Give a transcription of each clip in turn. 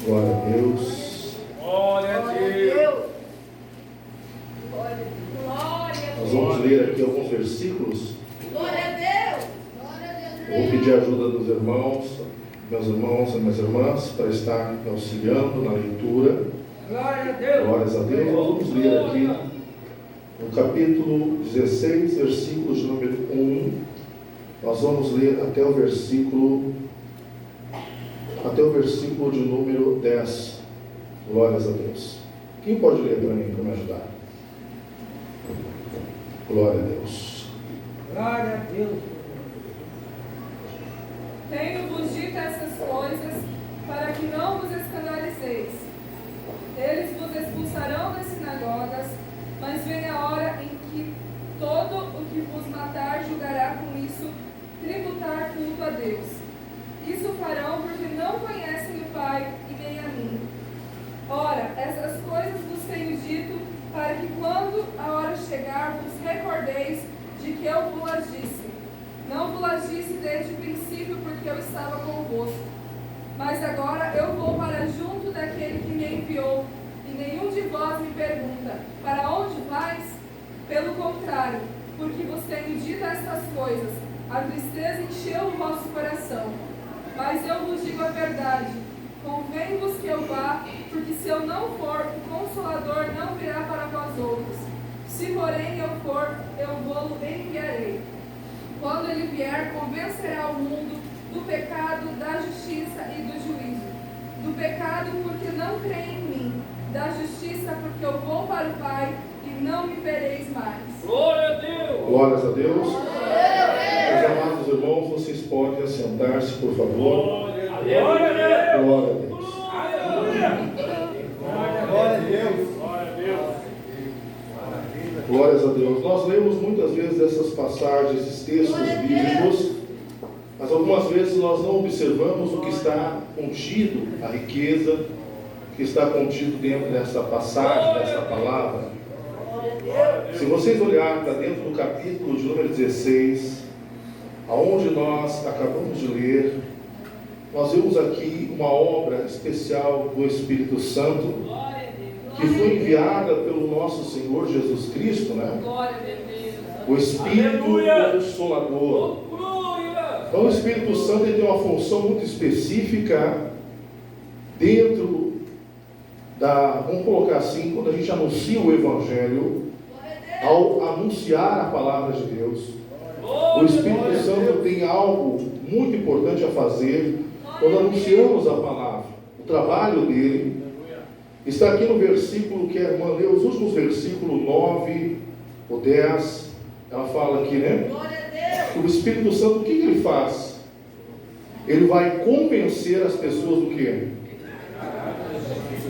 Glória a Deus. Glória a Deus. Nós vamos ler aqui alguns versículos. Glória a Deus. Eu vou pedir a ajuda dos irmãos, meus irmãos e minhas irmãs, para estar me auxiliando na leitura. Glória a Deus. Glórias a Deus. Nós vamos ler aqui no capítulo 16, versículos de número 1. Nós vamos ler até o versículo de número 10. Glórias a Deus. Quem pode ler para mim, para me ajudar? Glória a Deus. Glória a Deus. Tenho-vos dito essas coisas para que não vos escandalizeis. Eles vos expulsarão das sinagogas, mas vem a hora em que todo o que vos matar julgará com isso tributar culto a Deus. Isso farão porque não conhecem o Pai e nem a mim. Ora, essas coisas vos tenho dito para que quando a hora chegar vos recordeis de que eu vos disse. Não vos disse desde o princípio porque eu estava convosco. Mas agora eu vou para junto daquele que me enviou, e nenhum de vós me pergunta, para onde vais? Pelo contrário, porque vos tenho dito estas coisas, a tristeza encheu o vosso coração. Mas eu vos digo a verdade, convém-vos que eu vá, porque se eu não for, o Consolador não virá para vós outros. Se porém eu for, eu vou-lo enviarei. Quando ele vier, convencerá o mundo do pecado, da justiça e do juízo. Do pecado, porque não creem em mim. Da justiça, porque eu vou para o Pai e não me vereis mais. Glória a Deus. Glórias a Deus. Meus amados irmãos, vocês podem assentar-se, por favor. Glória a Deus. Glória a Deus. Glória a Deus. Glória a Deus. Glória a Deus. Glórias a Deus. Nós lemos muitas vezes essas passagens, esses textos bíblicos, mas algumas vezes nós não observamos o que está contido, a riqueza que está contido dentro dessa passagem, dessa palavra. Se vocês olharem para dentro do capítulo de número 16, aonde nós acabamos de ler, nós vemos aqui uma obra especial do Espírito Santo, que foi enviada pelo nosso Senhor Jesus Cristo, né? O Espírito Consolador. Então o Espírito Santo ele tem uma função muito específica dentro vamos colocar assim, quando a gente anuncia o Evangelho, ao anunciar a palavra de Deus, o Espírito Santo tem algo muito importante a fazer quando anunciamos a palavra. O trabalho dele está aqui no versículo que a irmã leu, os últimos versículos 9 ou 10, ela fala aqui, né? O Espírito Santo, o que ele faz? Ele vai convencer as pessoas do quê?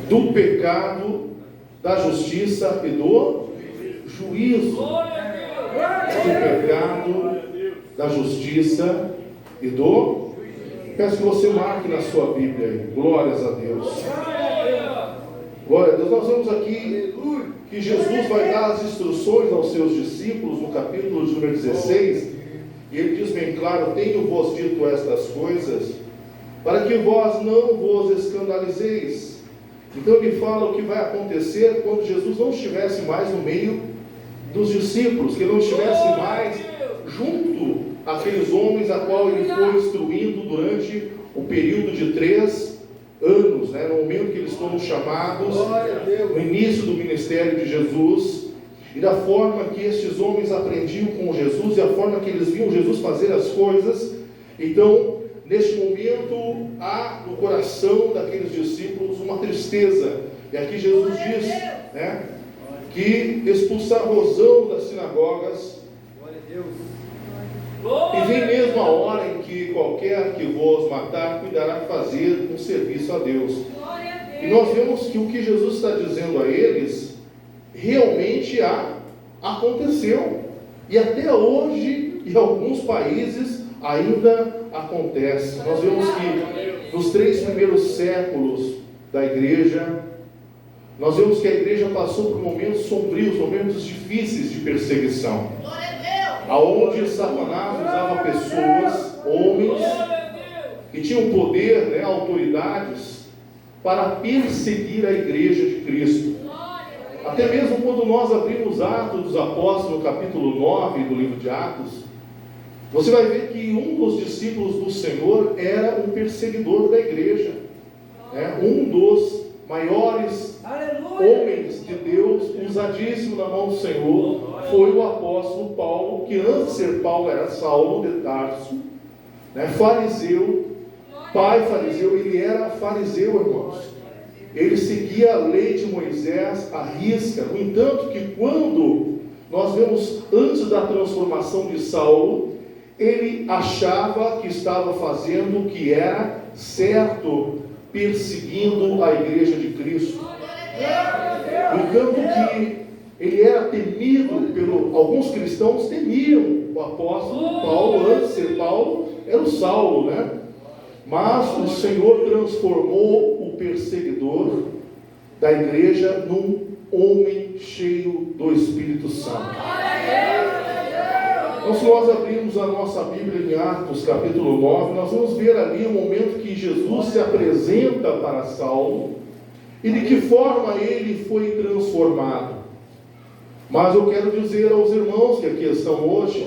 Do pecado, da justiça e do juízo. Do pecado, da justiça e do... Peço que você marque na sua Bíblia aí. Glórias a Deus. Glória a Deus. Nós vemos aqui que Jesus vai dar as instruções aos seus discípulos no capítulo de número 16, e ele diz bem claro: tenho-vos dito estas coisas para que vós não vos escandalizeis. Então ele fala o que vai acontecer quando Jesus não estivesse mais no meio dos discípulos, que ele não estivesse mais junto àqueles homens a qual ele foi instruindo durante o período de 3 anos, né? No momento que eles foram chamados, no início do ministério de Jesus, e da forma que estes homens aprendiam com Jesus e a forma que eles viam Jesus fazer as coisas. Então, neste momento, há no coração daqueles discípulos uma tristeza. E aqui Jesus diz, né, que expulsar-vos-ão das sinagogas. E vem mesmo a hora em que qualquer que vos matar cuidará de fazer um serviço a Deus. E nós vemos que o que Jesus está dizendo a eles realmente aconteceu. E até hoje, em alguns países, ainda acontece. Nós vemos que nos 3 primeiros séculos da igreja, nós vemos que a igreja passou por momentos sombrios, momentos difíceis de perseguição, aonde Satanás usava pessoas, homens, que tinham poder, né, autoridades, para perseguir a igreja de Cristo. Até mesmo quando nós abrimos Atos dos Apóstolos, no capítulo 9 do livro de Atos, você vai ver que um dos discípulos do Senhor era um perseguidor da igreja. Um dos maiores homens de Deus, usadíssimo na mão do Senhor, foi o apóstolo Paulo, que antes de ser Paulo era Saulo de Tarso, fariseu, pai fariseu. Ele era fariseu, irmãos. Ele seguia a lei de Moisés à risca. No entanto, que quando nós vemos antes da transformação de Saulo, ele achava que estava fazendo o que era certo, perseguindo a igreja de Cristo. No entanto, que ele era temido alguns cristãos temiam o apóstolo Paulo. Antes de ser Paulo, era o Saulo, Mas o Senhor transformou o perseguidor da igreja num homem cheio do Espírito Santo. Então, se nós abrirmos a nossa Bíblia em Atos capítulo 9, nós vamos ver ali o momento que Jesus se apresenta para Saulo e de que forma ele foi transformado. Mas eu quero dizer aos irmãos que aqui estão hoje,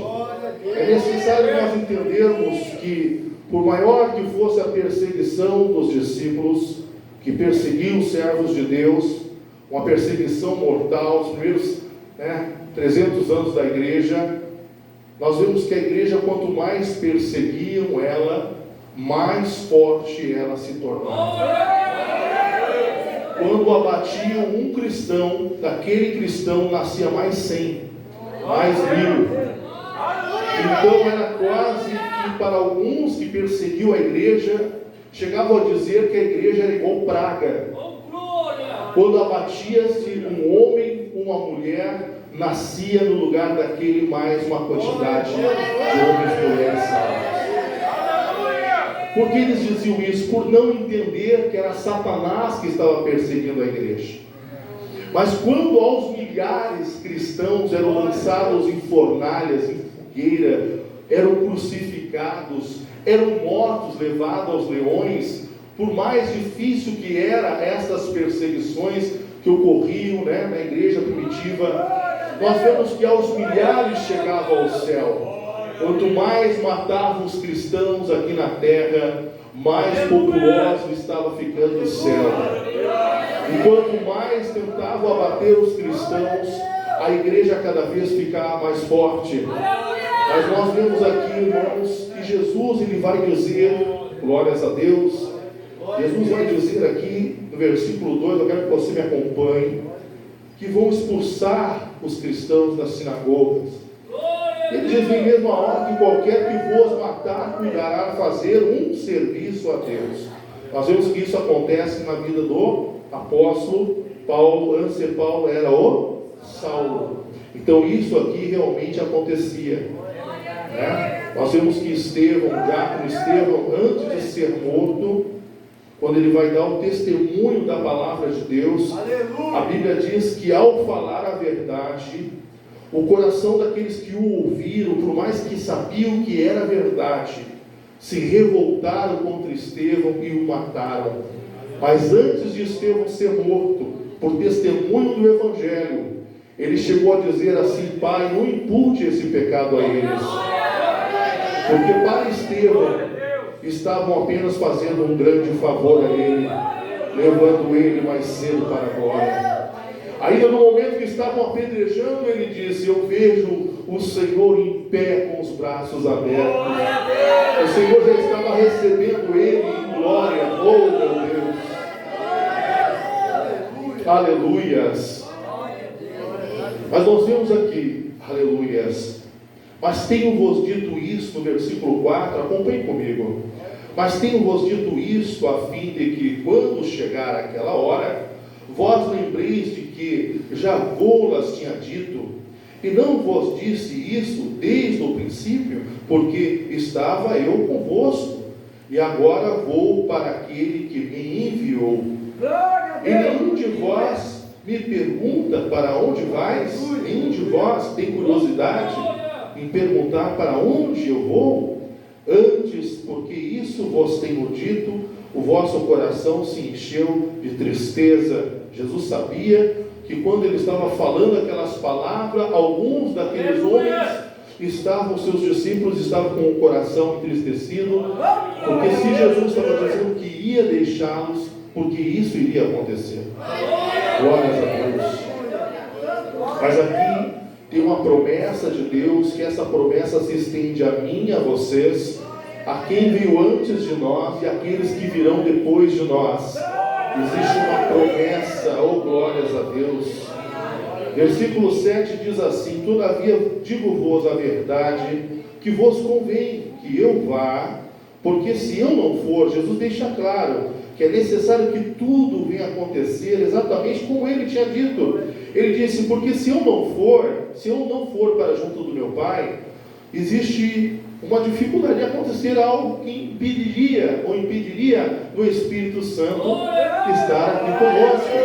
é necessário nós entendermos que, por maior que fosse a perseguição dos discípulos, que perseguiam os servos de Deus, uma perseguição mortal, os primeiros 300 anos da igreja, nós vemos que a igreja, quanto mais perseguiam ela, mais forte ela se tornava. Quando abatiam um cristão, daquele cristão nascia mais 100, mais 1000. Então era quase que para alguns que perseguiam a igreja, chegavam a dizer que a igreja era igual praga. Quando abatia-se um homem, uma mulher, nascia no lugar daquele mais uma quantidade de homens e mulheres salvos. Por que eles diziam isso? Por não entender que era Satanás que estava perseguindo a igreja. Mas quando aos milhares cristãos eram lançados em fornalhas, em fogueira, eram crucificados, eram mortos, levados aos leões, por mais difícil que eram estas perseguições que ocorriam na igreja primitiva, nós vemos que aos milhares chegavam ao céu. Quanto mais matavam os cristãos aqui na terra, mais populoso estava ficando o céu. E quanto mais tentavam abater os cristãos, a igreja cada vez ficava mais forte. Mas nós vemos aqui, irmãos, que Jesus ele vai dizer, glórias a Deus, Jesus vai dizer aqui no versículo 2, eu quero que você me acompanhe, que vão expulsar os cristãos das sinagogas. Ele diz: em mesma hora que qualquer que vos matar cuidará fazer um serviço a Deus. Nós vemos que isso acontece na vida do apóstolo Paulo. Antes de Paulo era o Saulo. Então isso aqui realmente acontecia. Nós vemos que Estevão, o diácono Estevão, antes de ser morto, quando ele vai dar o testemunho da palavra de Deus, a Bíblia diz que ao falar a verdade, o coração daqueles que o ouviram, por mais que sabiam que era verdade, se revoltaram contra Estevão e o mataram. Mas antes de Estevão ser morto, por testemunho do Evangelho, ele chegou a dizer assim: Pai, não impute esse pecado a eles. Porque para Estevão, estavam apenas fazendo um grande favor a ele, levando ele mais cedo para a glória. Ainda no momento que estavam apedrejando, ele disse: eu vejo o Senhor em pé com os braços abertos. O Senhor já estava recebendo ele em glória. Oh meu Deus, aleluias. Mas nós vemos aqui, aleluias, mas tenho-vos dito isso, no versículo 4, acompanhe comigo. Mas tenho-vos dito isto a fim de que, quando chegar aquela hora, vós lembreis de que já vou-las tinha dito, e não vos disse isso desde o princípio, porque estava eu convosco, e agora vou para aquele que me enviou. E nenhum de vós me pergunta para onde vais? Nenhum de vós tem curiosidade em perguntar para onde eu vou? Antes, porque isso vos tenho dito, o vosso coração se encheu de tristeza. Jesus sabia que quando ele estava falando aquelas palavras, alguns daqueles homens estavam, seus discípulos estavam com o coração entristecido, porque se Jesus estava dizendo que ia deixá-los, porque isso iria acontecer. Glórias a Deus. Mas aqui tem uma promessa de Deus, que essa promessa se estende a mim e a vocês, a quem veio antes de nós e aqueles que virão depois de nós. Existe uma promessa, oh glórias a Deus. Versículo 7 diz assim: todavia digo-vos a verdade, que vos convém que eu vá, porque se eu não for, Jesus deixa claro que é necessário que tudo venha acontecer exatamente como ele tinha dito. Ele disse: porque se eu não for para junto do meu Pai, existe uma dificuldade de acontecer algo que impediria no Espírito Santo estar aqui conosco.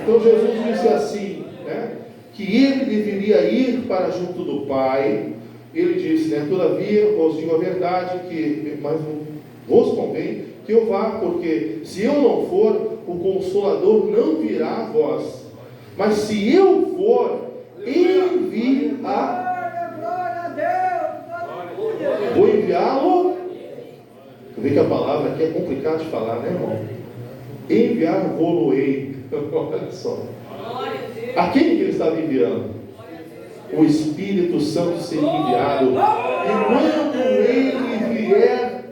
Então Jesus disse assim, que ele deveria ir para junto do Pai. Ele disse, todavia vos digo a verdade, mas vos convém que eu vá, porque se eu não for, o Consolador não virá a vós. Mas se eu for, vou enviá-lo. Vê que a palavra aqui é complicada de falar, né, irmão? Enviar-vos-ei. Olha só. A quem ele estava enviando? O Espírito Santo seria enviado. E quando ele vier,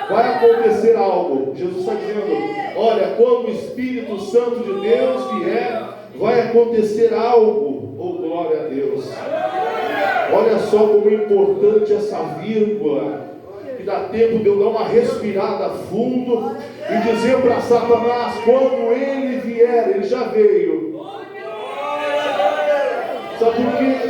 vai acontecer algo. Jesus está dizendo: olha, quando o Espírito Santo de Deus vier, vai acontecer algo. Oh, glória a Deus. Olha só como é importante essa vírgula, que dá tempo de eu dar uma respirada fundo e dizer para Satanás: quando ele vier, ele já veio.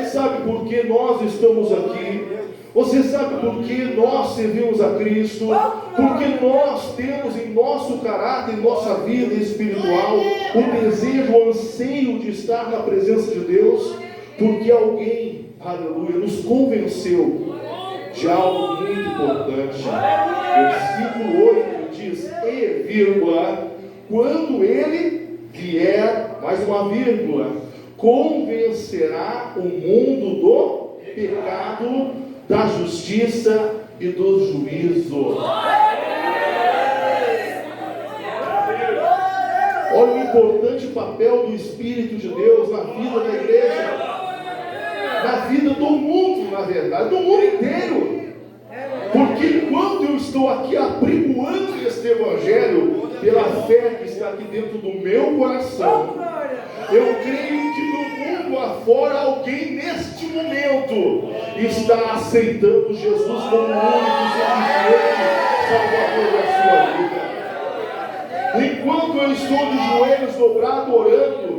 Sabe por que nós estamos aqui? Você sabe por que nós servimos a Cristo? Porque nós temos em nosso caráter, em nossa vida espiritual, o desejo, o anseio de estar na presença de Deus, porque alguém, aleluia, nos convenceu de algo muito importante. Versículo 8 diz: e vírgula, quando ele vier, mais uma vírgula, convencerá o mundo do pecado, da justiça e do juízo. Olha o importante papel do Espírito de Deus na vida da igreja, na vida do mundo, na verdade, do mundo inteiro. Porque enquanto eu estou aqui apregoando este Evangelho, pela fé que está aqui dentro do meu coração, eu creio que no mundo afora alguém neste momento está aceitando Jesus como o único suficiente Salvador da sua vida. Enquanto eu estou de joelhos dobrados orando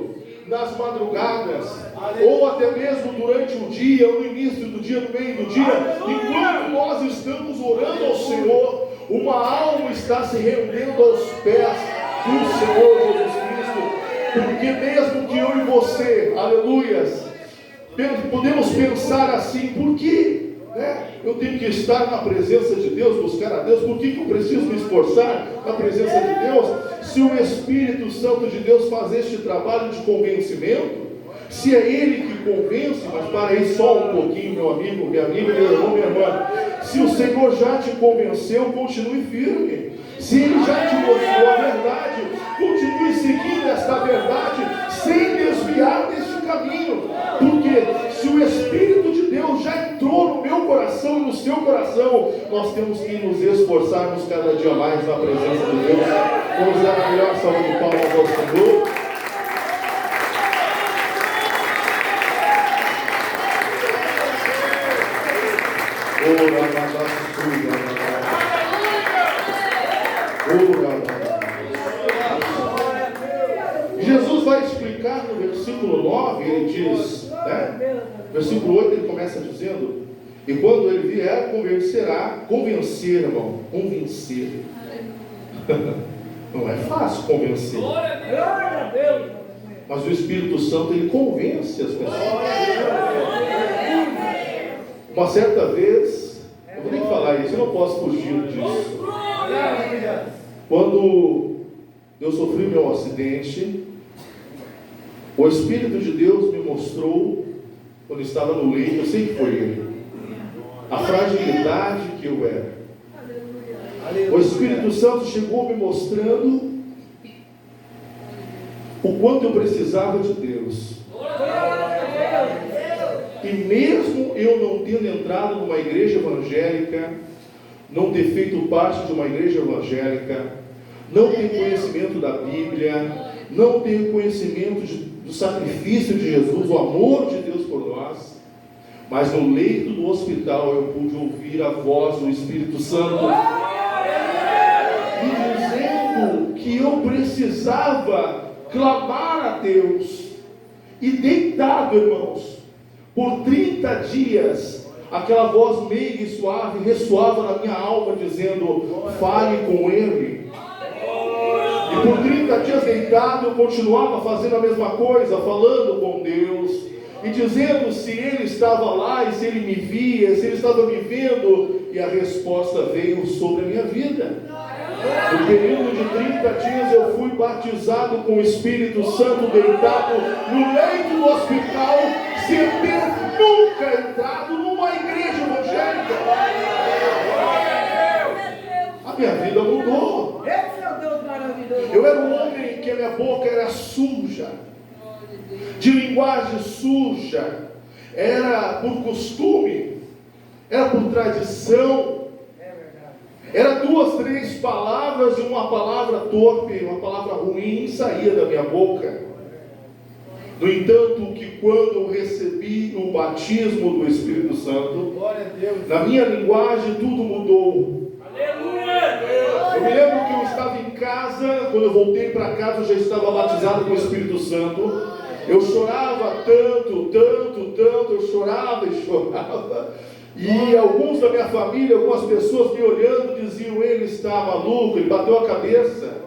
nas madrugadas, ou até mesmo durante o dia, ou no início do dia, no meio do dia, enquanto nós estamos orando ao Senhor, uma alma está se rendendo aos pés do Senhor Jesus Cristo. Porque mesmo que eu e você, aleluias, podemos pensar assim: por que eu tenho que estar na presença de Deus, buscar a Deus? Por que eu preciso me esforçar na presença de Deus? Se o Espírito Santo de Deus faz este trabalho de convencimento, se é Ele que convence, mas para aí só um pouquinho, meu amigo, minha amiga, meu irmão, minha irmã, se o Senhor já te convenceu, continue firme. Se Ele já te mostrou a verdade, continue seguindo esta verdade, sem desviar deste caminho. Porque se o Espírito de Deus já entrou no meu coração e no seu coração, nós temos que nos esforçarmos cada dia mais na presença de Deus. Vamos dar a melhor salva de palmas ao Senhor. Jesus vai explicar no versículo 9, ele diz, versículo 8 ele começa dizendo: e quando ele vier, convencer, irmão, convencer. Não é fácil convencer, mas o Espírito Santo ele convence as pessoas. Uma certa vez, Eu vou ter que falar isso, eu não posso fugir disso. Quando eu sofri meu acidente, o Espírito de Deus me mostrou, quando estava no leito, eu sei que foi Ele, a fragilidade que eu era. O Espírito Santo chegou me mostrando o quanto eu precisava de Deus. E mesmo eu não tendo entrado numa igreja evangélica, não ter feito parte de uma igreja evangélica, não ter conhecimento da Bíblia, não ter conhecimento do sacrifício de Jesus, o amor de Deus por nós, mas no leito do hospital eu pude ouvir a voz do Espírito Santo me dizendo que eu precisava clamar a Deus. E deitado, irmãos, por 30 dias, aquela voz meiga e suave ressoava na minha alma, dizendo: fale com Ele. E por 30 dias deitado, eu continuava fazendo a mesma coisa, falando com Deus, e dizendo se Ele estava lá, e se Ele me via, se Ele estava me vendo, e a resposta veio sobre a minha vida. No período de 30 dias eu fui batizado com o Espírito Santo, deitado no leito do hospital, sem ter nunca entrado numa igreja evangélica. A minha vida mudou. Eu era um homem que a minha boca era suja, de linguagem suja, era por costume, era por tradição. Era 2, 3 palavras e uma palavra torpe, uma palavra ruim saía da minha boca. No entanto, que quando eu recebi o batismo do Espírito Santo, na minha linguagem tudo mudou. Eu me lembro que eu estava em casa, quando eu voltei para casa eu já estava batizado com o Espírito Santo. Eu chorava tanto, eu chorava e chorava. E alguns da minha família, algumas pessoas me olhando, diziam: ele está maluco, ele bateu a cabeça.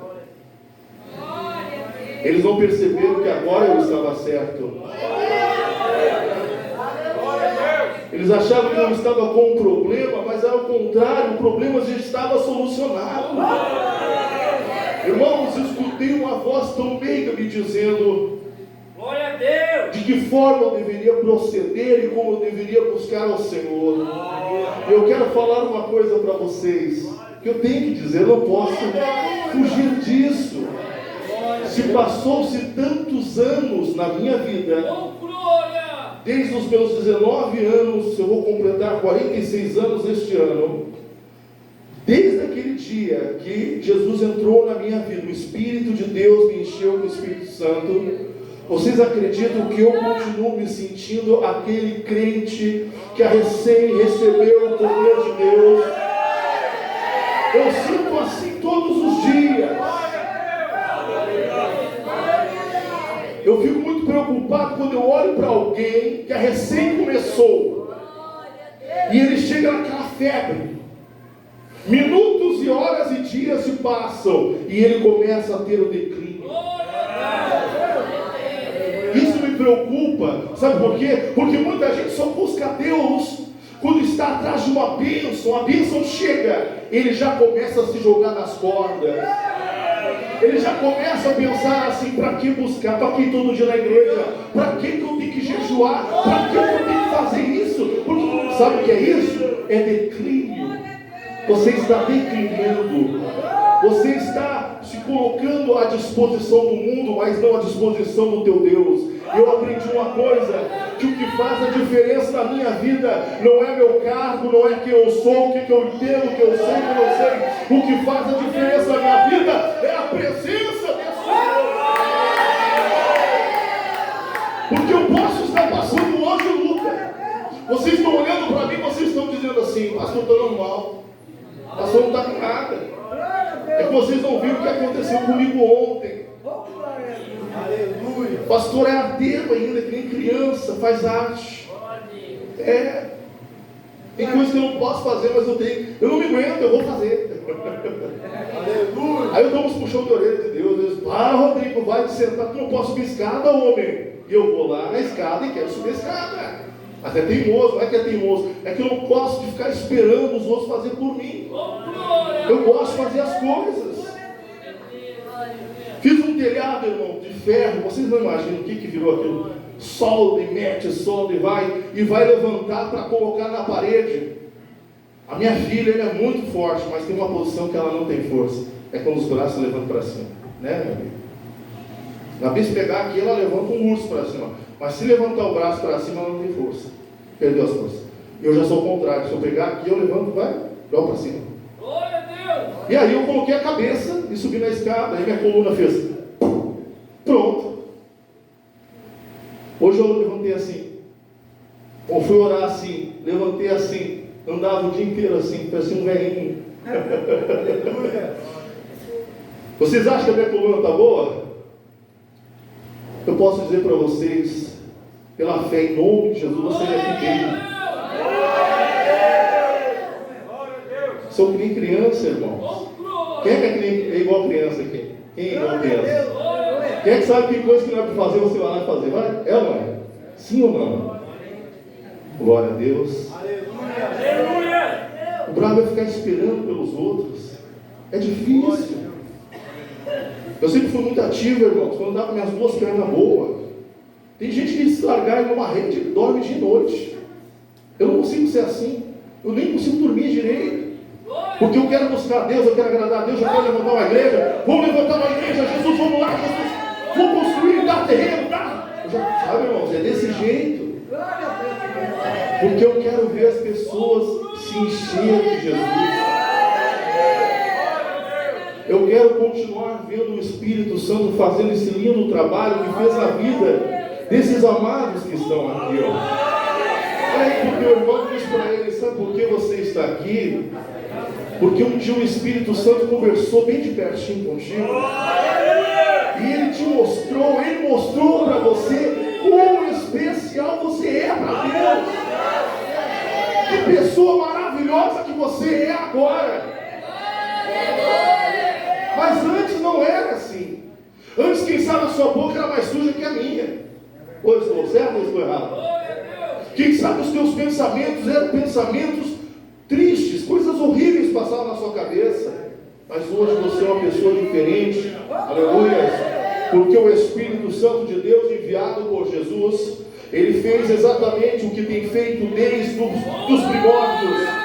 Eles não perceberam que agora eu estava certo. Eles achavam que eu estava com um problema, mas era o contrário, o problema já estava solucionado. Irmãos, escutei uma voz tão meiga me dizendo: glória a Deus, de que forma eu deveria proceder e como eu deveria buscar ao Senhor. Eu quero falar uma coisa para vocês, que eu tenho que dizer, eu não posso fugir disso. Se passou-se tantos anos na minha vida, desde os meus 19 anos, eu vou completar 46 anos este ano, desde aquele dia que Jesus entrou na minha vida, o Espírito de Deus me encheu com o Espírito Santo. Vocês acreditam que eu continuo me sentindo aquele crente que recém recebeu o poder de Deus? Eu sinto assim todos os dias. Eu fico muito preocupado quando eu olho para alguém que recém começou e ele chega naquela febre. Minutos e horas e dias se passam e ele começa a ter o declínio. Isso me preocupa, sabe por quê? Porque muita gente só busca Deus quando está atrás de uma bênção. A bênção chega, ele já começa a se jogar nas cordas. Ele já começa a pensar assim: para que buscar? Para que ir todo dia na igreja? Para que eu tenho que jejuar? Para que eu tenho que fazer isso? Porque sabe o que é isso? É declínio. Você está declinando. Você está se colocando à disposição do mundo, mas não à disposição do teu Deus. Eu aprendi uma coisa, que o que faz a diferença na minha vida não é meu cargo, não é quem eu sou, o que eu entendo, o que eu sei, o que eu não sei. O que faz a diferença na minha vida é a presença de Deus. Porque eu posso estar passando hoje luta. Vocês estão olhando para mim, vocês estão dizendo assim: pastor, está normal, pastor, não está com nada. É que vocês não viram o que aconteceu comigo ontem. Aleluia. Pastor é arteiro ainda, que nem criança, faz arte. Tem coisas que eu não posso fazer, mas eu não me aguento, eu vou fazer. Aleluia. Aí eu dou uns puxão de orelha de Deus. Eu digo: Rodrigo, vai te sentar, tu não posso subir escada, homem. E eu vou lá na escada e quero subir a escada. Mas é teimoso, não é que é teimoso, é que eu não gosto de ficar esperando os outros fazer por mim. Eu gosto de fazer as coisas. Fiz um telhado, irmão, de ferro. Vocês não imaginam o que virou aquilo? Solda e mete, solda e vai levantar para colocar na parede. A minha filha, ela é muito forte, mas tem uma posição que ela não tem força. É quando os braços levantam para cima, né, meu amigo? Na vez de pegar aqui, ela levanta um urso para cima. Mas se levantar o braço para cima, ela não tem força. Perdeu as forças. Eu já sou o contrário. Se eu pegar aqui, eu levanto, vai, joga para cima. Glória a Deus! E aí eu coloquei a cabeça e subi na escada. Aí minha coluna fez. Pronto. Hoje eu levantei assim. Ou fui orar assim. Levantei assim. Andava o dia inteiro assim. Parecia um velhinho. Vocês acham que a minha coluna está boa? Eu posso dizer para vocês, pela fé em nome de Jesus, você já fiquei. Sou que nem criança, irmãos. Quem é igual criança aqui? Quem é igual criança? Quem é que sabe que coisa que não é para fazer, você vai lá fazer? Vai? É ou não é? Sim ou não? Glória a Deus. O bravo é ficar esperando pelos outros. É difícil. Eu sempre fui muito ativo, irmãos, quando dava minhas duas pernas boas. Tem gente que se largar numa rede dorme de noite. Eu não consigo ser assim. Eu nem consigo dormir direito. Porque eu quero buscar Deus, eu quero agradar a Deus, eu quero levantar uma igreja. Vamos levantar uma igreja, Jesus, vamos lá, Jesus. Vamos construir, dar terreno, dar. Sabe, irmãos, é desse jeito. Porque eu quero ver as pessoas se encherem de Jesus. Eu quero continuar vendo o Espírito Santo fazendo esse lindo trabalho que fez na vida desses amados que estão aqui, ó. Aí o meu irmão disse para ele, sabe por que você está aqui? Porque um dia o Espírito Santo conversou bem de pertinho contigo. E ele te mostrou, ele mostrou para você quão especial você é para Deus. Que pessoa maravilhosa que você é agora. Mas antes não era assim. Antes quem sabe a sua boca era mais suja que a minha. Ou estou certo ou estou errado? Quem sabe os teus pensamentos eram pensamentos tristes, coisas horríveis passavam na sua cabeça. Mas hoje você é uma pessoa diferente. Aleluia. Porque o Espírito Santo de Deus, enviado por Jesus, ele fez exatamente o que tem feito desde os primórdios.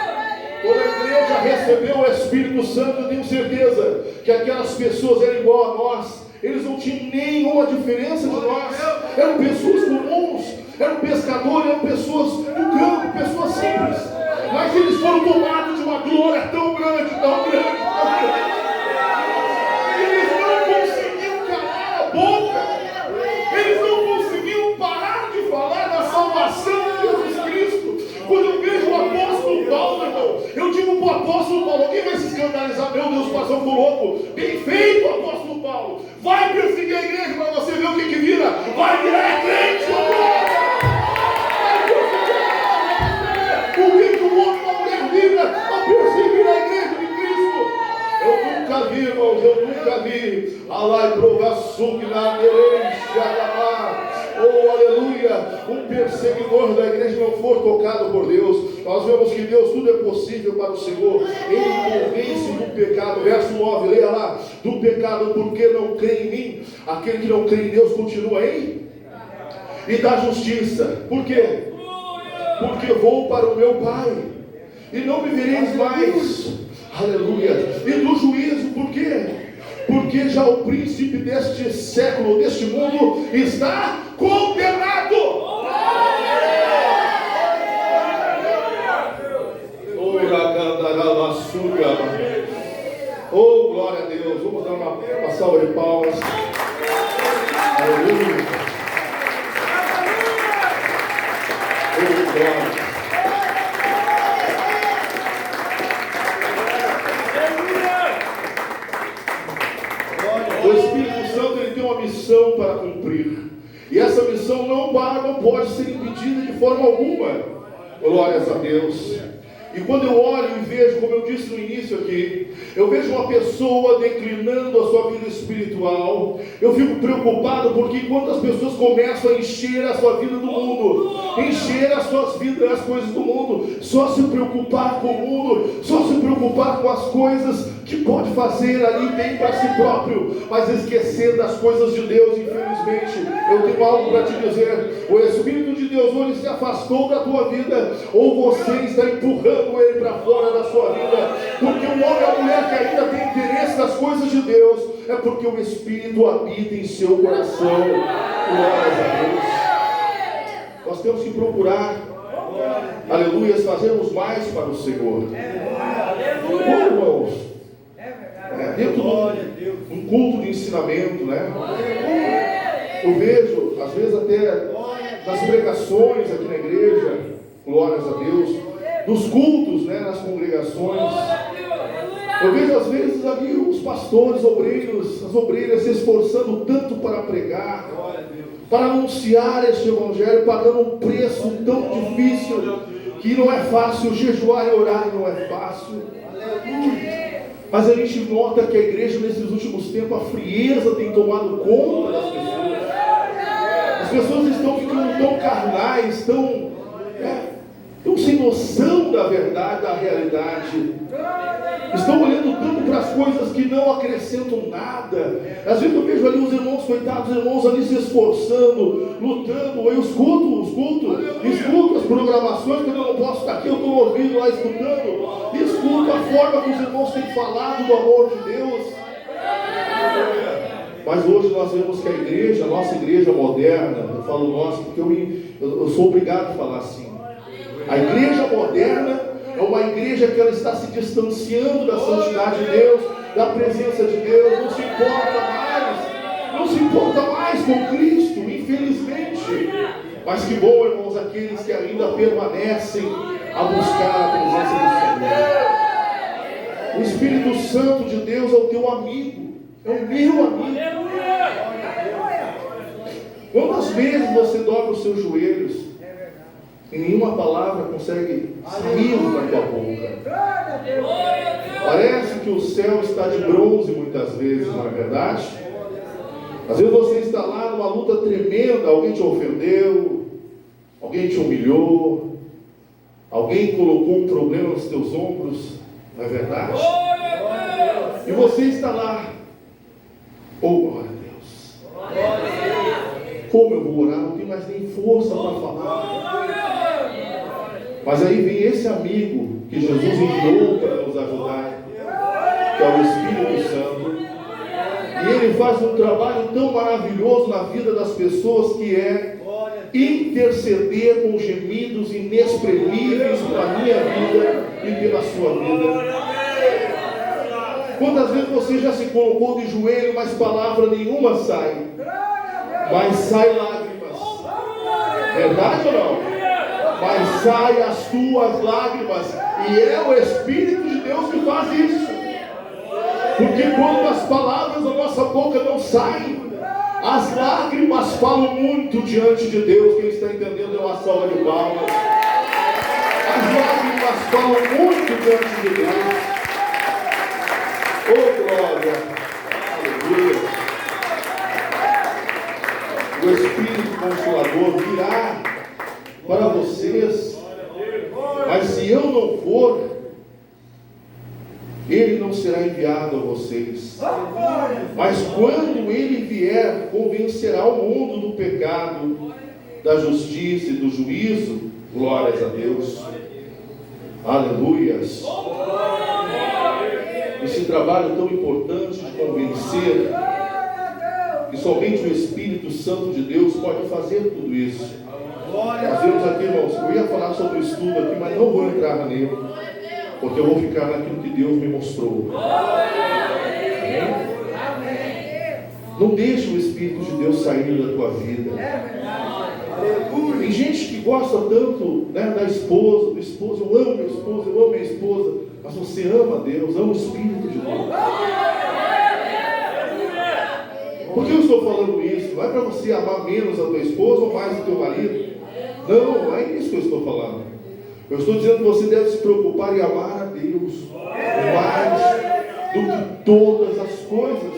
Quando a igreja recebeu o Espírito Santo, eu tenho certeza que aquelas pessoas eram igual a nós. Eles não tinham nenhuma diferença de nós. Eram pessoas comuns, eram pescadores, eram pessoas do campo, pessoas simples. Mas eles foram tomados de uma glória tão grande, tão grande, tão grande. Eles não conseguiam calar a boca. Eles não conseguiam parar de falar da salvação de Jesus Cristo. Quando eu vejo o apóstolo Paulo, irmão, eu digo para o apóstolo Paulo, alguém vai se escandalizar, meu Deus, o pastor ficou louco. Bem feito, apóstolo Paulo. Vai perseguir a igreja para você ver o que vira. Vai virar crente, o que o homem e a mulher vira a perseguir a igreja de Cristo. Eu nunca vi, irmãos, eu nunca vi. Alai provaçuc na derência. Oh, aleluia! Um perseguidor da igreja não for tocado por Deus. Nós vemos que Deus, tudo é possível para o Senhor. Ele convence do pecado. Verso 9, leia lá. Do pecado, porque não crê em mim. Aquele que não crê em Deus continua em. E da justiça. Por quê? Porque vou para o meu Pai. E não me vereis mais. Aleluia! E do juízo, por quê? Porque já o príncipe deste século, deste mundo, está condenado. Oh, glória a Deus. Vamos dar uma salva de palmas. Aleluia. Oh, glória. O Espírito Santo, ele tem uma missão para cumprir. E essa missão não pode ser impedida de forma alguma. Glórias a Deus. E quando eu olho e vejo, como eu disse no início aqui, eu vejo uma pessoa declinando a sua vida espiritual, eu fico preocupado porque quando as pessoas começam a encher a sua vida do mundo, encher as suas vidas, as coisas do mundo, só se preocupar com o mundo, só se preocupar com as coisas que pode fazer ali bem para si próprio, mas esquecer das coisas de Deus. Infelizmente, eu tenho algo para te dizer: o Espírito de Deus ou ele se afastou da tua vida, ou você está empurrando ele para fora da sua vida, porque o homem e a mulher que ainda tem interesse nas coisas de Deus, é porque o Espírito habita em seu coração. Glórias a Deus. Nós temos que procurar, aleluia, fazermos mais para o Senhor. Bom, irmãos, dentro de um culto de ensinamento, né? Eu vejo, às vezes até nas pregações aqui na igreja, glórias a Deus, nos cultos, né, nas congregações, eu vejo às vezes ali os pastores, obreiros, as obreiras se esforçando tanto para pregar, para anunciar este evangelho, pagando um preço tão difícil, que não é fácil. Jejuar e orar não é fácil. Mas a gente nota que a igreja nesses últimos tempos, a frieza tem tomado conta das pessoas. As pessoas estão ficando tão carnais, tão sem noção da verdade, da realidade. Estão olhando tanto para as coisas que não acrescentam nada. Às vezes eu vejo ali os irmãos, coitados irmãos, ali se esforçando, lutando. Eu escuto as programações, quando eu não posso estar aqui, eu estou ouvindo lá, escutando. Escuto a forma que os irmãos têm falado do amor de Deus. Mas hoje nós vemos que a igreja, a nossa igreja moderna, eu falo nossa porque eu sou obrigado a falar assim. A igreja moderna é uma igreja que ela está se distanciando da santidade de Deus, da presença de Deus, não se importa mais com Cristo, infelizmente. Mas que bom, irmãos, aqueles que ainda permanecem a buscar a presença do Senhor. O Espírito Santo de Deus é o teu amigo, é o meu amigo. Quantas vezes você dobra os seus joelhos e nenhuma palavra consegue sair da tua boca? Parece que o céu está de bronze muitas vezes, não é verdade? Às vezes você está lá numa luta tremenda, alguém te ofendeu, alguém te humilhou, alguém colocou um problema nos teus ombros, não é verdade? E você está lá, glória a Deus, como eu vou orar? Não tenho mais nem força para falar. Mas aí vem esse amigo que Jesus enviou para nos ajudar, que é o Espírito Santo, e ele faz um trabalho tão maravilhoso na vida das pessoas, que é interceder com gemidos inexprimíveis pela minha vida e pela sua vida. Quantas vezes você já se colocou de joelho, mas palavra nenhuma sai, mas sai lágrimas, verdade ou não? Mas sai as tuas lágrimas, e é o Espírito de Deus que faz isso. Porque quando as palavras da nossa boca não saem, as lágrimas falam muito diante de Deus. Quem está entendendo é uma salva de palmas. As lágrimas falam muito diante de Deus. Oh glória, aleluia. O Espírito Consolador virá para vocês, mas se eu não for, ele não será enviado a vocês. Mas quando ele vier, convencerá o mundo do pecado, da justiça e do juízo. Glórias a Deus, aleluias. Esse trabalho tão importante de convencer, que somente o Espírito Santo de Deus pode fazer tudo isso. Nós vemos aqui, irmãos, eu ia falar sobre o estudo aqui, mas não vou entrar nele, porque eu vou ficar naquilo que Deus me mostrou. Não deixe o Espírito de Deus sair da tua vida. Tem gente que gosta tanto, né, da esposa, do esposo. Eu amo minha esposa, eu amo minha esposa. Mas você ama Deus, ama o Espírito de Deus. Por que eu estou falando isso? Não é para você amar menos a tua esposa ou mais o teu marido. Não é isso que eu estou falando. Eu estou dizendo que você deve se preocupar em amar a Deus mais todas as coisas.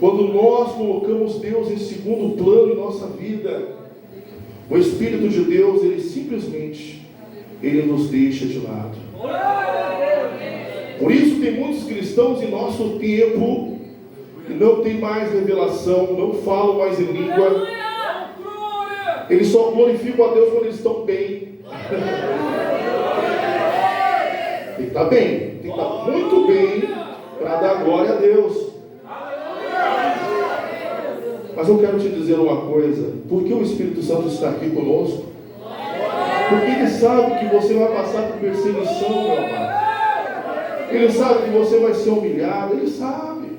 Quando nós colocamos Deus em segundo plano em nossa vida, o Espírito de Deus, ele simplesmente, ele nos deixa de lado. Por isso tem muitos cristãos em nosso tempo que não tem mais revelação, não falam mais em língua. Eles só glorificam a Deus quando eles estão bem. Tem que estar bem, tem que estar muito bem para dar glória a Deus. Mas eu quero te dizer uma coisa: por que o Espírito Santo está aqui conosco? Porque Ele sabe que você vai passar por perseguição, meu amado. Ele sabe que você vai ser humilhado, Ele sabe.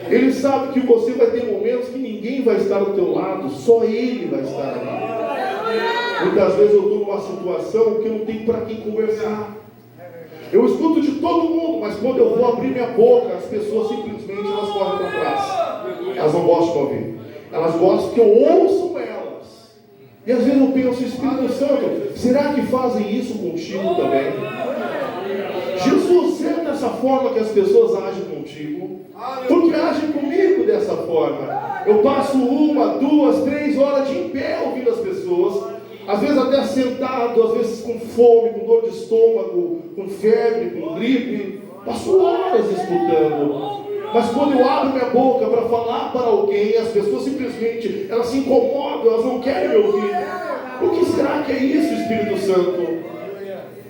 Ele sabe que você vai ter momentos que ninguém vai estar ao teu lado, só Ele vai estar ali. Muitas vezes eu estou numa situação que eu não tenho para quem conversar. Eu escuto de todo mundo, mas quando eu vou abrir minha boca, as pessoas simplesmente elas correm para trás. Elas não gostam de ouvir. Elas gostam que eu ouço elas. E às vezes eu penso, Espírito Santo, será que fazem isso contigo também? Jesus, é dessa forma que as pessoas agem contigo? Porque agem comigo dessa forma. Eu passo 1, 2, 3 horas de em pé ouvindo as pessoas. Às vezes até sentado, às vezes com fome, com dor de estômago, com febre, com gripe. Passo horas escutando. Mas quando eu abro minha boca para falar para alguém, as pessoas simplesmente, elas se incomodam, elas não querem me ouvir. O que será que é isso, Espírito Santo?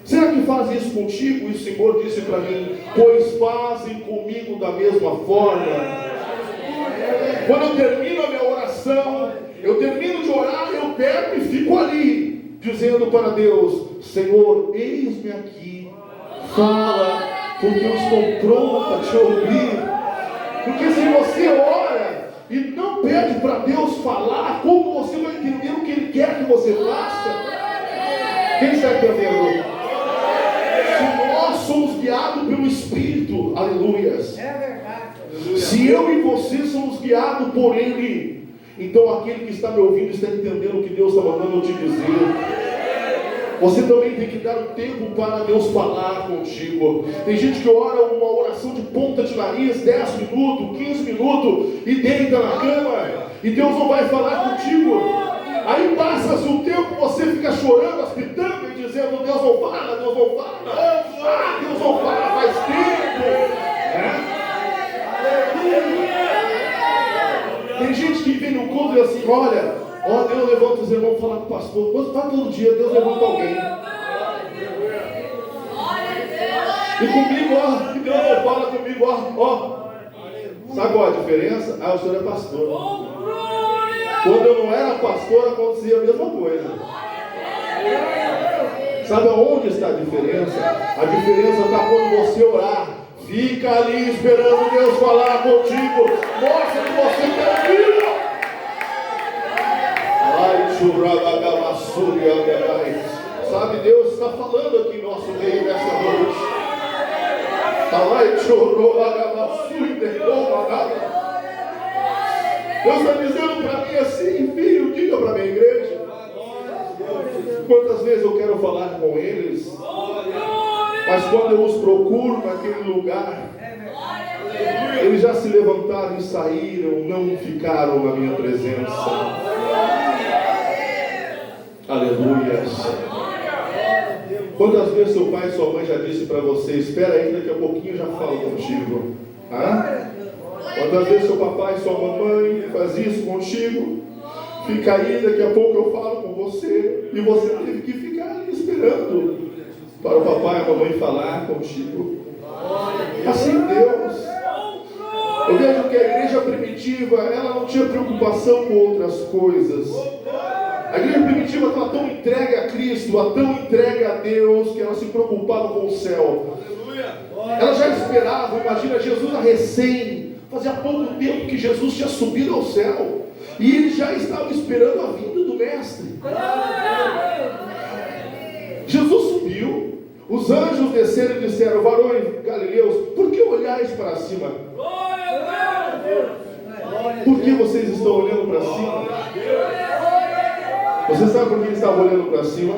Será que faz isso contigo? E o Senhor disse para mim: pois fazem comigo da mesma forma. Quando eu termino a minha oração, eu termino de orar, eu pego e fico ali, dizendo para Deus: Senhor, eis-me aqui, fala, porque eu estou pronto para te ouvir. Porque se você ora e não pede para Deus falar, como você vai entender o que Ele quer que você faça? Quem está entendendo? Se nós somos guiados pelo Espírito, aleluias. É verdade. Se eu e você somos guiados por Ele, então aquele que está me ouvindo está entendendo o que Deus está mandando eu te dizer. Você também tem que dar um tempo para Deus falar contigo. Tem gente que ora uma oração de ponta de nariz, 10 minutos, 15 minutos, e deita na cama, e Deus não vai falar contigo. Aí passa-se um tempo, você fica chorando, aspitando e dizendo: Deus não fala, Deus não fala. Ah, Deus não fala faz tempo. Tem gente que vem no culto e assim: olha, ó, Deus levanta os irmãos falar com o pastor. Quando faz todo dia, Deus levanta alguém. E comigo, ó, Deus não fala comigo, ó. Sabe qual a diferença? Ah, o senhor é pastor. Quando eu não era pastor, acontecia a mesma coisa. Sabe aonde está a diferença? A diferença está quando você orar. Fica ali esperando Deus falar contigo. Mostra que você quer ouvir. Sabe, Deus está falando aqui em nosso meio nessa noite. Deus está dizendo para mim assim: filho, diga para a minha igreja. Quantas vezes eu quero falar com eles, mas quando eu os procuro naquele lugar, eles já se levantaram e saíram, não ficaram na minha presença. Aleluia. Quantas vezes seu pai e sua mãe já disse para você: espera aí, daqui a pouquinho eu já falo contigo? Quantas vezes seu papai e sua mamãe faz isso contigo? Fica aí, daqui a pouco eu falo com você. E você teve que ficar ali esperando para o papai e a mamãe falar contigo. Assim Deus. Eu vejo que a igreja primitiva, ela não tinha preocupação com outras coisas. A igreja primitiva estava tão entregue a Cristo, tão entregue a Deus, que ela se preocupava com o céu. Ela já esperava, imagina, Jesus a recém, fazia pouco tempo que Jesus tinha subido ao céu, e ele já estava esperando a vinda do Mestre. Jesus subiu, os anjos desceram e disseram: varões galileus, por que olhais para cima? Por que vocês estão olhando para cima? Você sabe por que eles estavam olhando para cima?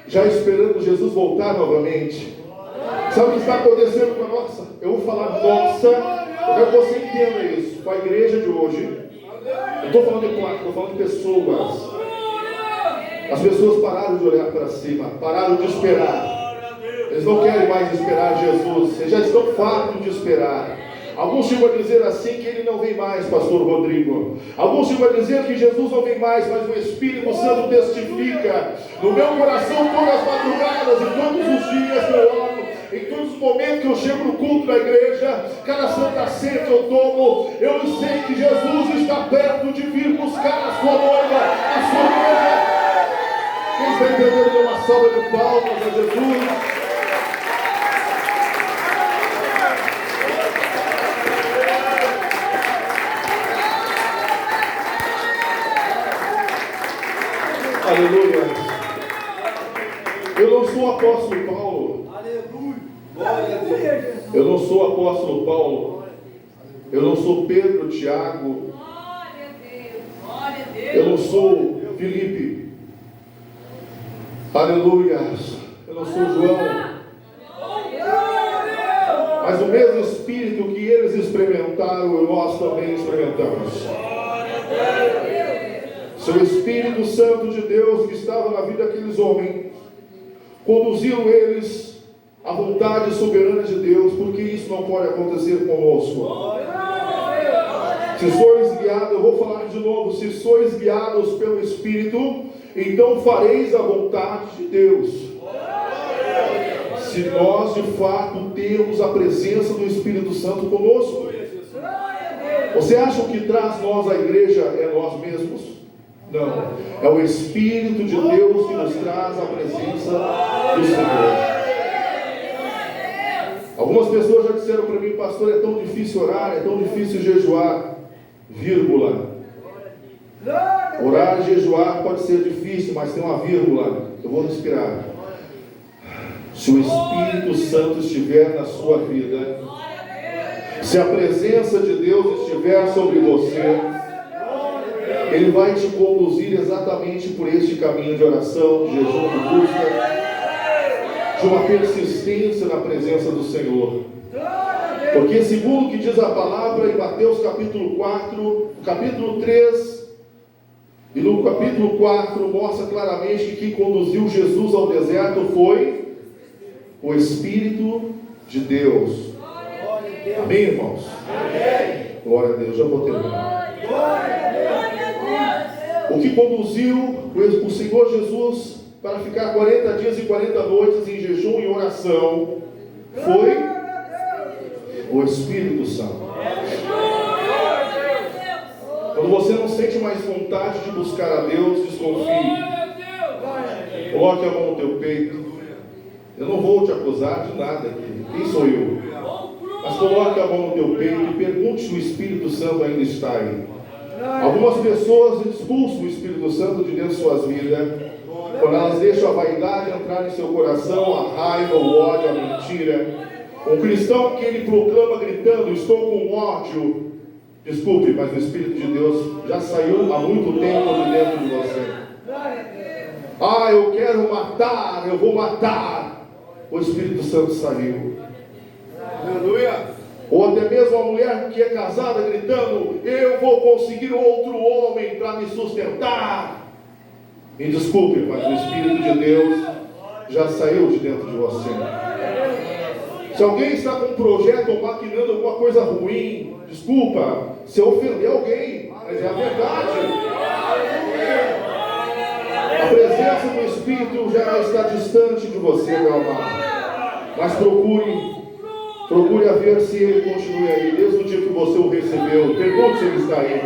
Já esperando Jesus voltar novamente. Sabe o que está acontecendo com a nossa? Eu vou falar nossa, eu quero que você entenda isso. Com a igreja de hoje, eu estou falando de quatro, estou falando de pessoas. As pessoas pararam de olhar para cima, pararam de esperar. Eles não querem mais esperar Jesus, eles já estão fartos de esperar. Alguns chegam a dizer assim que ele não vem mais, pastor Rodrigo. Alguns chegam a dizer que Jesus não vem mais, mas o Espírito Santo testifica no meu coração todas as madrugadas e todos os dias que eu oro, em todos os momentos que eu chego no culto da igreja, cada santa ceia que eu tomo, eu sei que Jesus está perto de vir buscar a sua noiva, a sua igreja. Quem está entendendo? Dê uma salva de palmas a Jesus. Aleluia. Eu não sou o apóstolo Paulo. Eu não sou o apóstolo Paulo. Eu não sou Pedro, Tiago. Eu não sou Filipe. Aleluia. Eu não sou João. Mas o mesmo Espírito que eles experimentaram, nós também experimentamos. Seu Espírito Santo de Deus que estava na vida daqueles homens, conduziu eles à vontade soberana de Deus, porque isso não pode acontecer conosco. Se sois guiados, eu vou falar de novo, se sois guiados pelo Espírito, então fareis a vontade de Deus. Se nós de fato temos a presença do Espírito Santo conosco. Você acha que traz nós à igreja é nós mesmos? Não, é o Espírito de Deus que nos traz a presença do Senhor. Algumas pessoas já disseram para mim, pastor, é tão difícil orar, é tão difícil jejuar, vírgula. Orar e jejuar pode ser difícil, mas tem uma vírgula, eu vou respirar. Se o Espírito Santo estiver na sua vida, se a presença de Deus estiver sobre você, Ele vai te conduzir exatamente por este caminho de oração, de jejum, de busca, de uma persistência na presença do Senhor. Porque segundo o que diz a palavra em Mateus capítulo 4, capítulo 3 e no capítulo 4 mostra claramente que quem conduziu Jesus ao deserto foi o Espírito de Deus. Amém, irmãos? Glória a Deus, já vou terminar. O que conduziu o Senhor Jesus para ficar 40 dias e 40 noites em jejum e oração foi o Espírito Santo. Quando você não sente mais vontade de buscar a Deus, desconfie. Coloque a mão no teu peito. Eu não vou te acusar de nada aqui. Quem sou eu? Mas coloque a mão no teu peito e pergunte se o Espírito Santo ainda está aí. Algumas pessoas expulsam o Espírito Santo de dentro de suas vidas quando elas deixam a vaidade entrar em seu coração, a raiva, o ódio, a mentira. Um cristão que ele proclama gritando, estou com ódio. Desculpe, mas o Espírito de Deus já saiu há muito tempo de dentro de você. Ah, eu quero matar, eu vou matar. O Espírito Santo saiu. Aleluia. Ou até mesmo a mulher que é casada gritando, eu vou conseguir outro homem para me sustentar. Me desculpe, mas o Espírito de Deus já saiu de dentro de você. Se alguém está com um projeto ou maquinando alguma coisa ruim, desculpa, se ofender alguém, mas é a verdade. A presença do Espírito já está distante de você, meu amado. Mas procure a ver se ele continua aí, desde o dia que você o recebeu. Pergunte se ele está aí.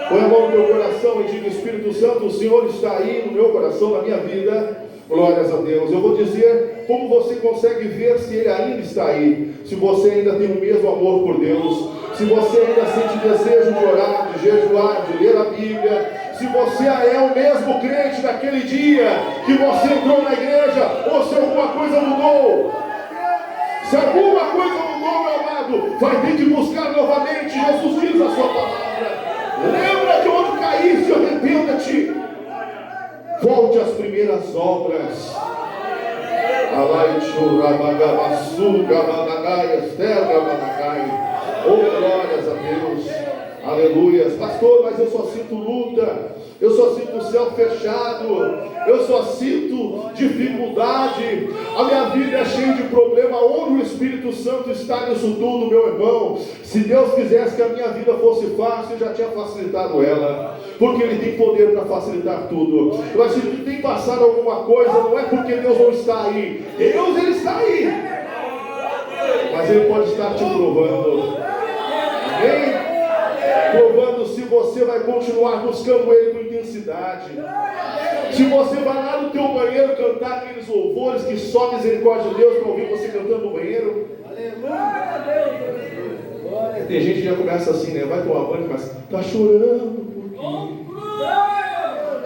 Põe a mão no teu coração e diga, Espírito Santo, o Senhor está aí no meu coração, na minha vida. Glórias a Deus. Eu vou dizer como você consegue ver se ele ainda está aí. Se você ainda tem o mesmo amor por Deus, se você ainda sente desejo de orar, de jejuar, de ler a Bíblia, se você é o mesmo crente daquele dia que você entrou na igreja, ou se alguma coisa mudou. Se alguma coisa mudou, meu amado, vai ter que buscar novamente. Jesus diz a sua palavra. Lembra de onde caíste, arrependa-te. Volte às primeiras obras. Oh, glórias a Deus. Aleluia. Pastor, mas eu só sinto luta. Eu só sinto o céu fechado. Eu só sinto dificuldade. A minha vida é cheia de problema. Onde o Espírito Santo está nisso tudo, meu irmão? Se Deus quisesse que a minha vida fosse fácil, eu já tinha facilitado ela. Porque Ele tem poder para facilitar tudo. Mas se tu tem passado alguma coisa, não é porque Deus não está aí. Deus, Ele está aí. Mas Ele pode estar te provando. Amém? Provando se você vai continuar buscando Ele com intensidade. Se você vai lá no teu banheiro cantar aqueles louvores que só misericórdia de Deus para ouvir você cantando no banheiro. Tem gente que já começa assim, né? Vai tomar banho, mas tá chorando porque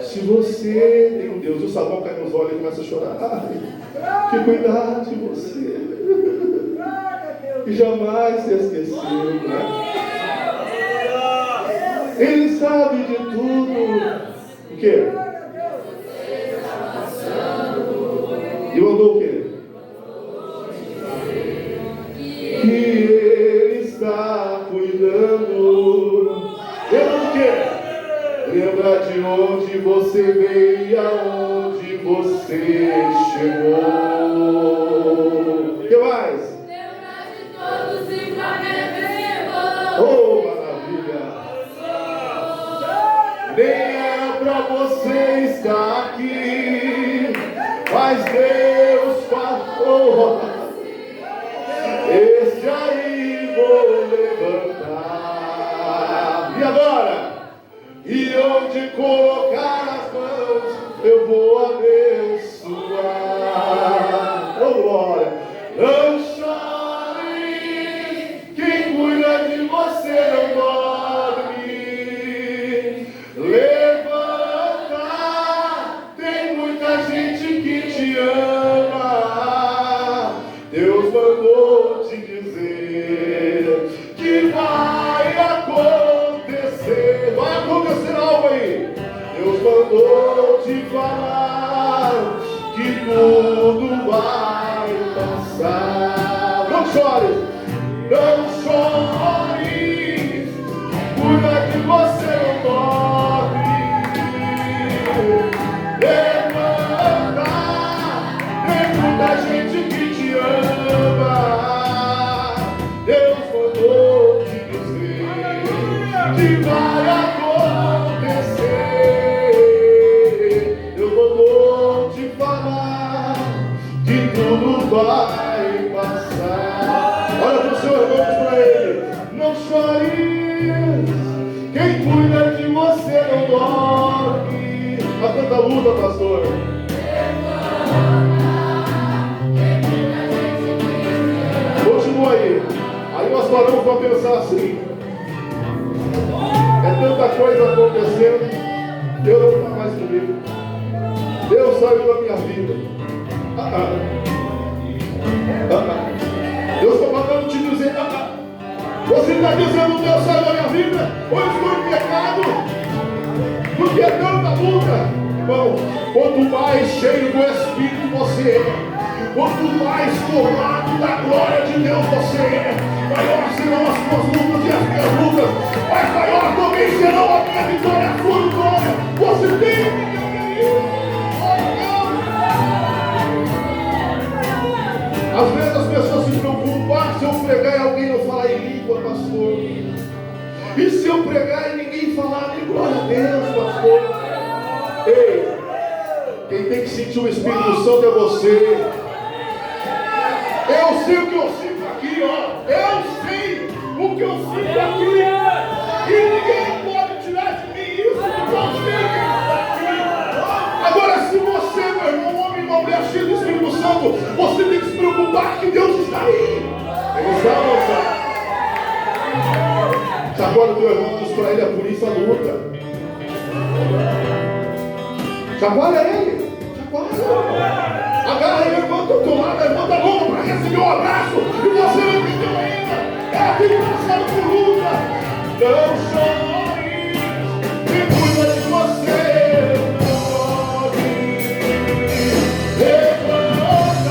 se você tem um Deus, e o sabão cai nos olhos e começa a chorar. Ai, que cuidado de você. E jamais se esqueceu, né? Ele sabe de tudo. O quê? E mandou o quê? Que Ele está cuidando. Lembra do quê? Lembra de onde você veio e aonde você chegou. O que mais? Lembra de todos e planejou. Oh, maravilha! Nem é pra você estar aqui, mas Deus falou. Esse aí vou levantar. E agora? E onde colocar as mãos, eu vou abençoar. Oh, glória! Não chore, quem cuida de você não dorme. Levanta, tem muita gente que te ama. Deus mandou te dizer que vai acontecer. Vai acontecer algo aí. Deus mandou te falar que tudo vai passar. Não chore, não chore. Cuida de você, não dorme. Levanta, tem muita gente que te ama. Deus mandou te dizer que vai acontecer. Deus mandou te falar que tudo vai passar. Olha para o seu irmão, diz para ele: não chore. Quem cuida de você não dorme. Há tanta luta, pastor. Continua aí. Aí nós paramos para pensar assim. É tanta coisa acontecendo. Deus não está mais comigo. Deus saiu da minha vida. Deus está mandando te dizer. Você está dizendo: Deus saiu da minha vida? Ou eu estou em pecado? Porque é tanta luta. Irmão, quanto mais cheio do Espírito você é, quanto mais formado da glória de Deus você é, maior serão as suas lutas e as minhas lutas, mas maior também serão a minha vitória, a sua vitória. Você tem às vezes as pessoas se preocupam: se eu pregar e alguém não falar em língua, pastor? E se eu pregar e ninguém falar em glória a Deus, pastor? Ei, quem tem que sentir o Espírito Santo é você. Eu sei o que eu sinto aqui, ó. Eu sei o que eu sinto aqui. E ninguém pode tirar de mim isso, porque eu sei que está aqui. Agora, se você, meu irmão, homem, uma mulher cheio do Espírito Santo, você tem que se preocupar que Deus está aí. Ele está, moça. Chacoalha o teu irmão, diz para ele: é por isso a luta. Chacoalha ele. Chacoalha. Agarra ele, levanta o teu lado, levanta a mão para receber um abraço. E você não entendeu ainda. É aquele passado por luta. Não chore, quem cuida de você não pode. Levanta,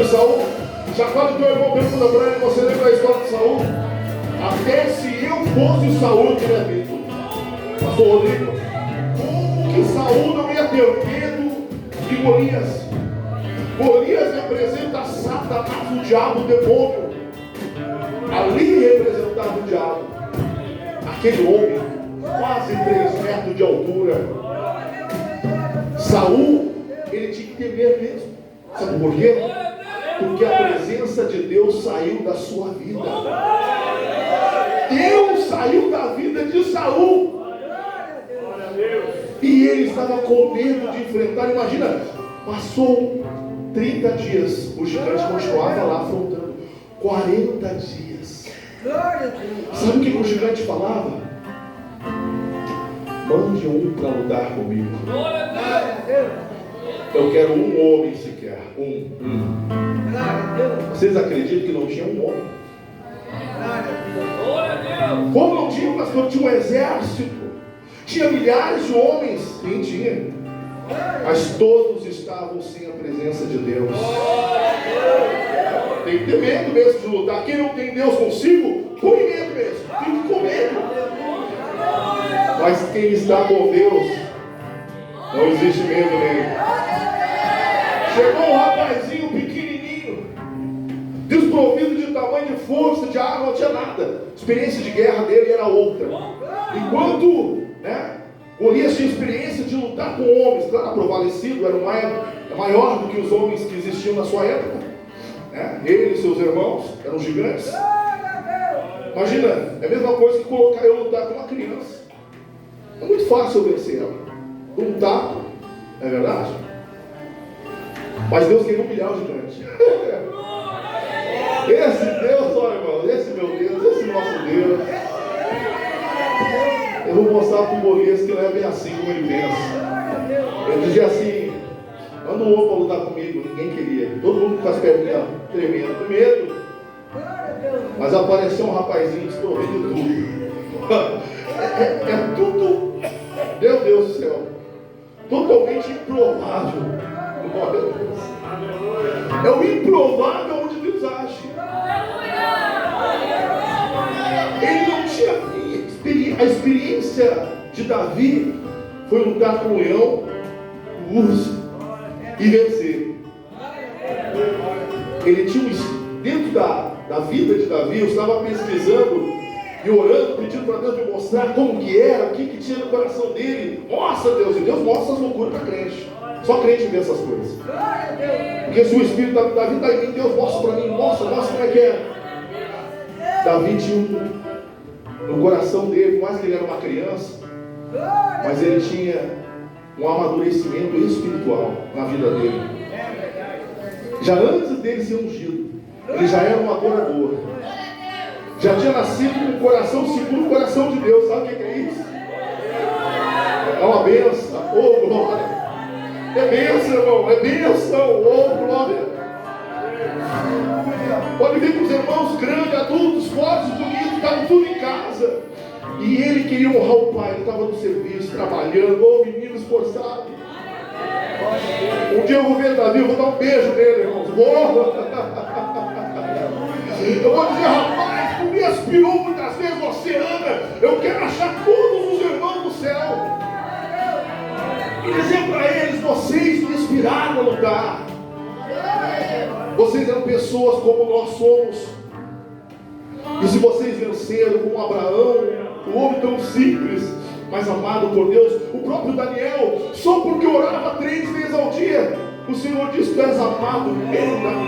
Saul? Chacoalha o teu irmão, pergunta para ele, você lembra da história de Saul? Até se eu fosse Saul, eu teria visto. Pastor Rodrigo, como que Saul não ia ter medo de Golias? Golias representa Satanás, o diabo, o demônio. Ali representava o diabo. Aquele homem, quase 3 metros de altura. Saul, ele tinha que temer mesmo. Sabe por quê? Porque a presença de Deus saiu da sua vida. Deus saiu da vida de Saul. E ele estava com medo de enfrentar. Imagina, passou 30 dias, o gigante continuava lá afrontando. 40 dias. Sabe o que o gigante falava? Mande um para lutar comigo. Eu quero um homem sequer. Vocês acreditam que não tinha um homem? Como não tinha, pastor? Tinha um exército. Tinha milhares de homens. Sim, tinha. Mas todos estavam sem a presença de Deus. Tem que ter medo mesmo de lutar. Quem não tem Deus consigo, com medo mesmo. Tem que com medo. Mas quem está com Deus, não existe medo nele. Chegou um rapazinho pequenininho, desprovido de tamanho, de força, de arma, não tinha nada. A experiência de guerra dele era outra. Enquanto, Golias tinha experiência de lutar com homens, claro, prevalecido, era maior do que os homens que existiam na sua época. Ele e seus irmãos eram gigantes. Imagina, é a mesma coisa que colocar eu lutar com uma criança. É muito fácil eu vencer ela. Um tapa, é verdade? Mas Deus queria humilhar o gigante. Esse Deus, olha irmão, esse meu Deus, esse nosso Deus. Eu vou mostrar para o Golias que não é bem assim como ele pensa. Ele dizia assim: manda um homem para lutar comigo. Ninguém queria. Todo mundo com as perninhas tremendo, com medo. Mas apareceu um rapazinho desprovido de tudo. É tudo, meu Deus do céu, totalmente improvável. É o improvável onde Deus age. Ele não tinha a experiência de Davi foi lutar com o leão, o urso e vencer. Ele tinha dentro da vida de Davi, eu estava pesquisando e orando, pedindo para Deus me mostrar como que era, o que tinha no coração dele. Mostra, Deus, e Deus mostra as loucuras para crente. Só crente vê essas coisas. Porque se o Espírito da Davi está em mim, Deus mostra para mim, mostra como é que é. Davi tinha no coração dele, por mais que ele era uma criança, mas ele tinha um amadurecimento espiritual na vida dele. Já antes dele ser ungido, ele já era um adorador. Já tinha nascido com o coração segundo o coração de Deus. Sabe o que é isso? É uma bênção. Oh, glória. É bênção, irmão. É bênção. Oh, glória. Pode vir com os irmãos grandes, adultos, fortes, bonitos, estavam tudo em casa. E ele queria honrar o pai. Ele estava no serviço, trabalhando. Oh, menino esforçado. Um dia eu vou ver Davi, eu vou dar um beijo nele, irmãos. Eu vou dizer, rapaz, tu me aspirou muitas vezes no oceano. Eu quero achar todos os irmãos do céu. E dizer para eles, vocês me inspiraram a lutar. Vocês eram pessoas como nós somos. E se vocês venceram como Abraão, um homem tão simples, mas amado por Deus, o próprio Daniel, só porque orava 3 vezes ao dia, o Senhor diz: tu és amado eternamente.